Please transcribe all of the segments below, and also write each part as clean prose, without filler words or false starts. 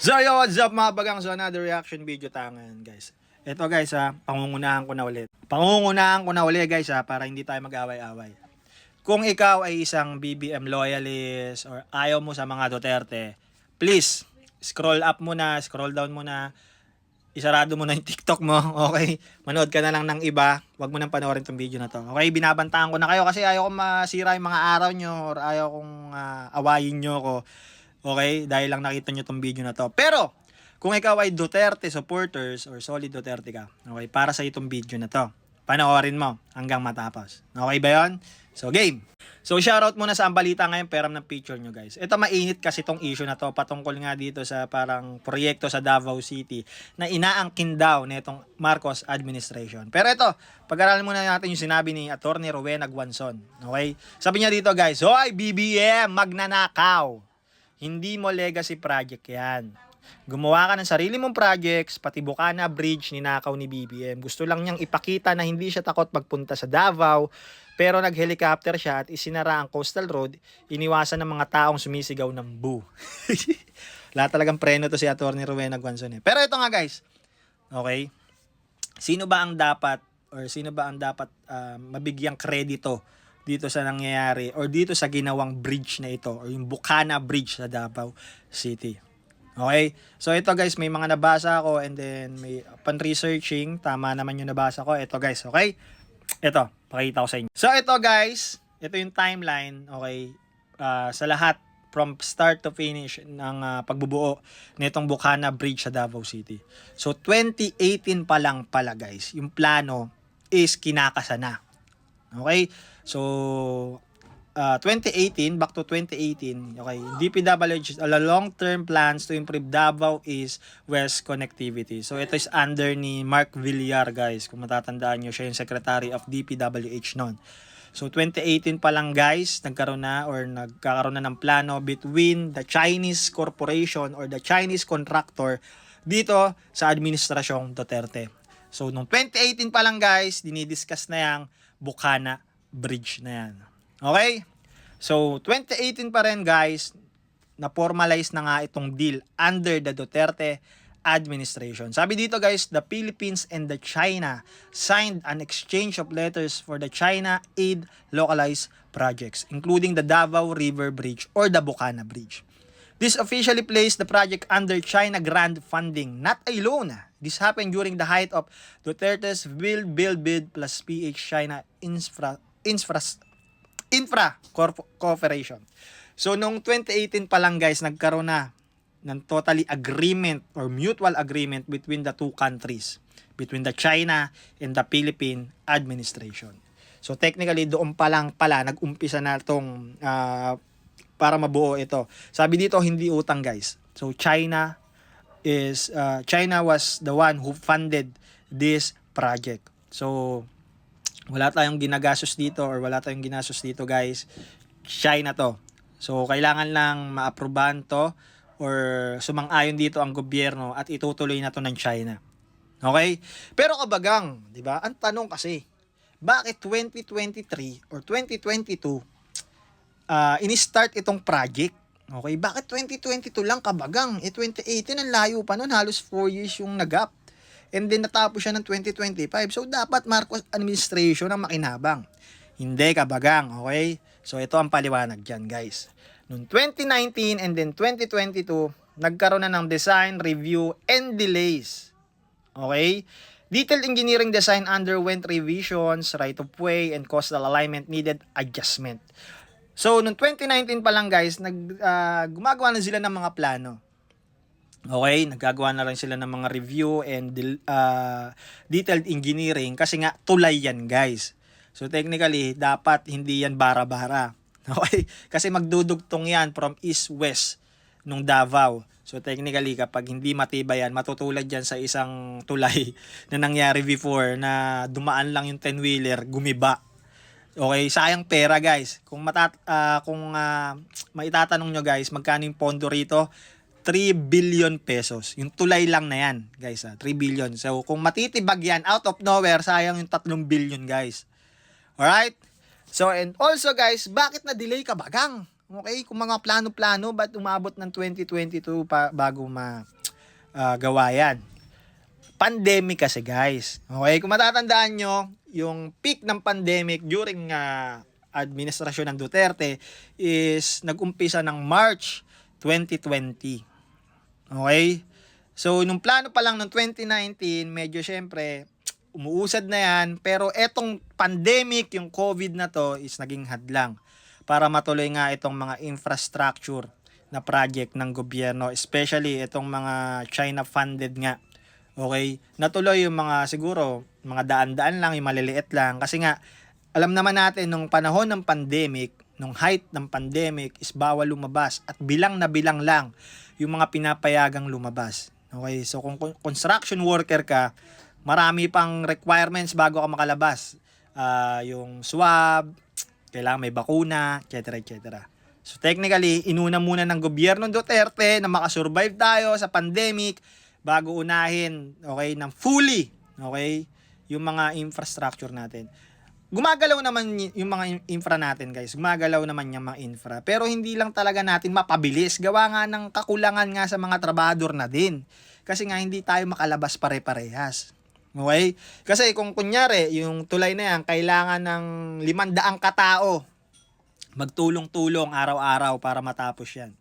So yo, what's up mga bagang? So another reaction video tangan guys. Ito guys pangungunahan ko na ulit. Pangungunahan ko na ulit guys para hindi tayo mag-away-away. Kung ikaw ay isang BBM loyalist or ayaw mo sa mga Duterte, please, scroll up muna, scroll down muna, isarado mo na yung TikTok mo, okay? Manood ka na lang ng iba, wag mo nang panoorin tong video na to. Okay, binabantaan ko na kayo kasi ayaw kong masira yung mga araw nyo or ayaw kong awayin nyo ko. Okay, dahil lang nakita nyo tong video na to. Pero, kung ikaw ay Duterte supporters or solid Duterte ka, okay, para sa itong video na to, panoorin mo hanggang matapos. Okay ba yun? So, game! So, shoutout muna sa ang balita ngayon, peram ng picture nyo guys. Ito mainit kasi tong issue na to, patungkol nga dito sa parang proyekto sa Davao City na inaangkin daw nitong Marcos administration. Pero ito, pag-aralan muna natin yung sinabi ni Atty. Rowena Guanzon. Okay? Sabi niya dito guys, hoy BBM, magnanakaw! Hindi mo legacy project yan. Gumawa ka ng sarili mong projects, pati Bukana Bridge ninakaw ni BBM. Gusto lang niyang ipakita na hindi siya takot magpunta sa Davao, pero nag-helicopter siya at isinara ang coastal road, iniwasan ng mga taong sumisigaw ng boo. Wala talagang preno to si Atty. Rowena Guanzon. Pero ito nga guys, okay, sino ba ang dapat mabigyang kredito dito sa nangyayari or dito sa ginawang bridge na ito or yung Bukana Bridge sa Davao City? Okay? So ito guys, may mga nabasa ako and then may pan-researching, tama naman yung nabasa ko. Ito guys, okay? Ito, pakita ko sa inyo. So ito guys, ito yung timeline, okay? Sa lahat from start to finish ng pagbubuo nitong Bukana Bridge sa Davao City. So 2018 pa lang pala guys, yung plano is kinakasa na. Okay? So 2018, back to 2018, okay, DPWH, long-term plans to improve Davao East West connectivity. So ito is under ni Mark Villar guys, kung matatandaan nyo, siya yung Secretary of DPWH noon. So 2018 pa lang guys, nagkaroon na ng plano between the Chinese corporation or the Chinese contractor dito sa administrasyong Duterte. So nung 2018 pa lang guys, dinidiscuss na yung Bukana Bridge na yan. Okay? So, 2018 pa rin guys, na-formalize na nga itong deal under the Duterte administration. Sabi dito guys, the Philippines and the China signed an exchange of letters for the China aid localized projects, including the Davao River Bridge or the Bukana Bridge. This officially placed the project under China grant funding, not a loan. This happened during the height of Duterte's Build plus PH China Infra Cooperation. So, noong 2018 pa lang guys, nagkaroon na ng totally agreement or mutual agreement between the two countries, between the China and the Philippine administration. So, technically, doon pa lang pala, nag-umpisa na itong para mabuo ito. Sabi dito, hindi utang guys. So, China was the one who funded this project. So, wala tayong ginagastos dito or wala tayong ginastos dito guys, China to. So kailangan lang ma-aprobahan to or sumang-ayon dito ang gobyerno at itutuloy na to ng China. Okay? Pero kabagang, di ba? Ang tanong kasi, bakit 2023 or 2022 ini-start itong project? Okay? Bakit 2022 lang kabagang? 2018 ang layo pa nun, halos 4 years yung nagap. And then natapos siya ng 2025. So dapat Marcos administration ang makinabang. Hindi kabagang, okay? So ito ang paliwanag dyan guys. Noong 2019 and then 2022, nagkaroon na ng design, review, and delays. Okay? Detailed engineering design underwent revisions, right of way, and coastal alignment needed adjustment. So noong 2019 pa lang guys, gumagawa na sila ng mga plano. Okay, nagagawa na rin sila ng mga review and detailed engineering kasi nga tulay yan guys. So technically, dapat hindi yan bara-bara. Okay? Kasi magdudugtong yan from east-west nung Davao. So technically, kapag hindi matibay yan, matutulad yan sa isang tulay na nangyari before na dumaan lang yung 10-wheeler, gumiba. Okay, sayang pera guys. Kung maitatanong nyo guys, magkano yung pondo rito? 3 billion pesos. Yung tulay lang na yan, guys. 3 billion. So, kung matitibag yan, out of nowhere, sayang yung 3 billion, guys. Alright? So, and also, guys, bakit na-delay ka bagang? Okay? Kung mga plano-plano, ba't umabot ng 2022 pa bago gawa yan? Pandemic kasi guys. Okay? Kung matatandaan nyo, yung peak ng pandemic during administrasyon ng Duterte is nag-umpisa ng March 2020. Okay? So, nung plano pa lang ng 2019, medyo syempre, umuusad na yan. Pero etong pandemic, yung COVID na to, is naging hadlang para matuloy nga itong mga infrastructure na project ng gobyerno. Especially itong mga China-funded nga. Okay? Natuloy yung mga siguro, mga daan-daan lang, yung maliliit lang. Kasi nga, alam naman natin, nung panahon ng pandemic, nung height ng pandemic, is bawal lumabas. At bilang na bilang lang yung mga pinapayagang lumabas. Okay? So, kung construction worker ka, marami pang requirements bago ka makalabas. Yung swab, kailangan may bakuna, etc. etc. So, technically, inuna muna ng gobyerno Duterte na makasurvive tayo sa pandemic bago unahin, okay, ng fully, okay, yung mga infrastructure natin. Gumagalaw naman yung mga infra natin, guys. Gumagalaw naman yung mga infra. Pero hindi lang talaga natin mapabilis. Gawa nga ng kakulangan nga sa mga trabador na din. Kasi nga hindi tayo makalabas pare-parehas. Okay? Kasi kung kunyari, yung tulay na yan, kailangan ng 500 katao magtulong-tulong araw-araw para matapos yan.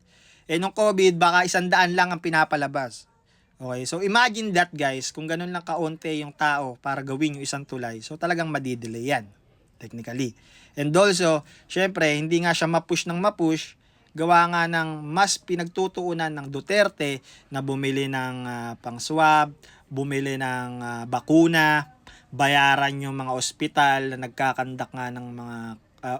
Eh nung COVID, baka 100 lang ang pinapalabas. Okay, so imagine that guys, kung ganun lang kaunti yung tao para gawin yung isang tulay, so talagang madidelay yan, technically. And also, syempre, hindi nga siya mapush ng mapush, gawa nga ng mas pinagtutuunan ng Duterte na bumili ng pang-swab, bumili ng bakuna, bayaran yung mga ospital na nagkakandak nga ng mga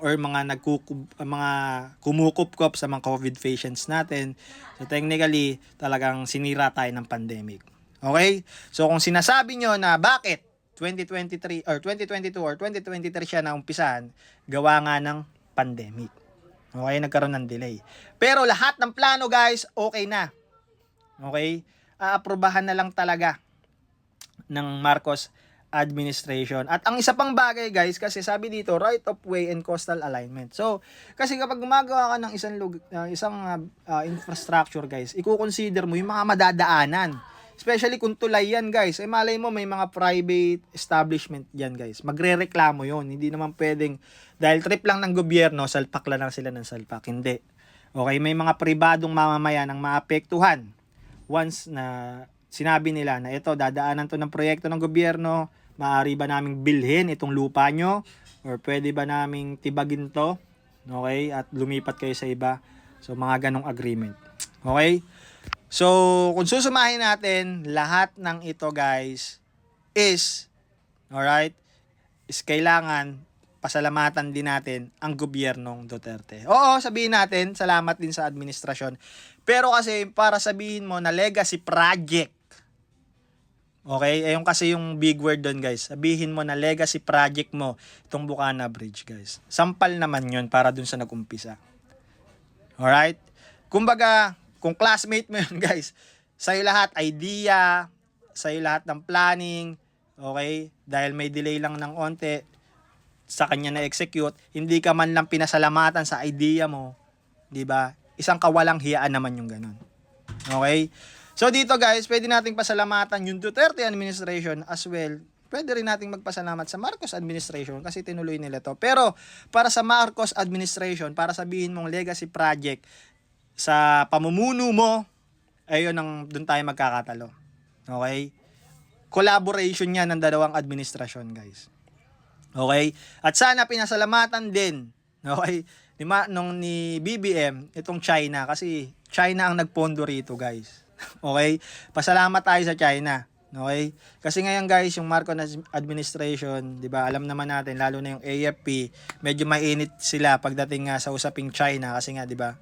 or mga kumukupkop sa mga COVID patients natin. So technically, talagang sinira tayo ng pandemic. Okay? So kung sinasabi nyo na bakit 2023 or 2022 or 2023 siya na umpisahan, gawa nga ng pandemic. Okay? Nagkaroon ng delay. Pero lahat ng plano guys, okay na. Okay? Aaprubahan na lang talaga ng Marcos administration. At ang isa pang bagay guys, kasi sabi dito, right of way and coastal alignment. So, kasi kapag gumagawa ka ng isang infrastructure guys, i-consider mo yung mga madadaanan. Especially kung tulay yan guys, eh malay mo may mga private establishment yan guys. Magrereklamo yon. Hindi naman pwedeng, dahil trip lang ng gobyerno, salpak lang sila ng salpak. Hindi. Okay, may mga pribadong mamamayan ang maapektuhan once na sinabi nila na ito, dadaanan to ng proyekto ng gobyerno, maaari ba naming bilhin itong lupa nyo? Or pwede ba naming tibagin to? Okay? At lumipat kayo sa iba. So, mga ganong agreement. Okay? So, kung susumahin natin, lahat ng ito guys is, alright, is kailangan pasalamatan din natin ang gobyernong Duterte. Oo, sabihin natin, salamat din sa administrasyon. Pero kasi, para sabihin mo na legacy project, okay? Ayun kasi yung big word doon guys. Sabihin mo na legacy project mo itong Bukana Bridge guys. Sampal naman yun para dun sa nag-umpisa. Alright? Kumbaga, kung classmate mo yun guys, sa'yo lahat idea, sa'yo lahat ng planning, okay? Dahil may delay lang ng onte, sa kanya na-execute, hindi ka man lang pinasalamatan sa idea mo, di ba? Isang kawalang hiyaan naman yung ganun. Okay? So dito guys, pwede nating pasalamatan yung Duterte administration as well. Pwede rin nating magpasalamat sa Marcos administration kasi tinuloy nila to. Pero para sa Marcos administration, para sabihin mong legacy project sa pamumuno mo, ayun ang doon tayo magkakatalo. Okay? Collaboration yan ng dalawang administrasyon guys. Okay? At sana pinasalamatan din, okay, ni BBM itong China kasi China ang nagpondo rito guys. Okay? Pasalamat tayo sa China. Okay? Kasi ngayon guys, yung Marcos administration, 'di ba? Alam naman natin lalo na yung AFP, medyo mainit sila pagdating sa usaping China kasi nga 'di ba?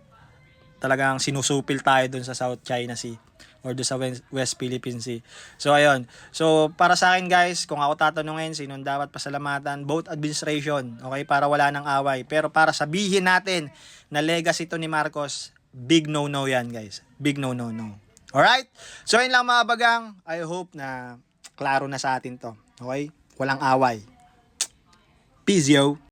Talagang sinusupil tayo doon sa South China Sea or doon sa West Philippine Sea. So ayun. So para sa akin guys, kung ako tatanungin sinong dapat pasalamatan, both administration, okay, para wala nang away. Pero para sabihin natin na legacy to ni Marcos, big no-no yan guys. Big no-no. Alright? So yun lang mga bagang. I hope na klaro na sa atin to. Okay? Walang away. Peace yo!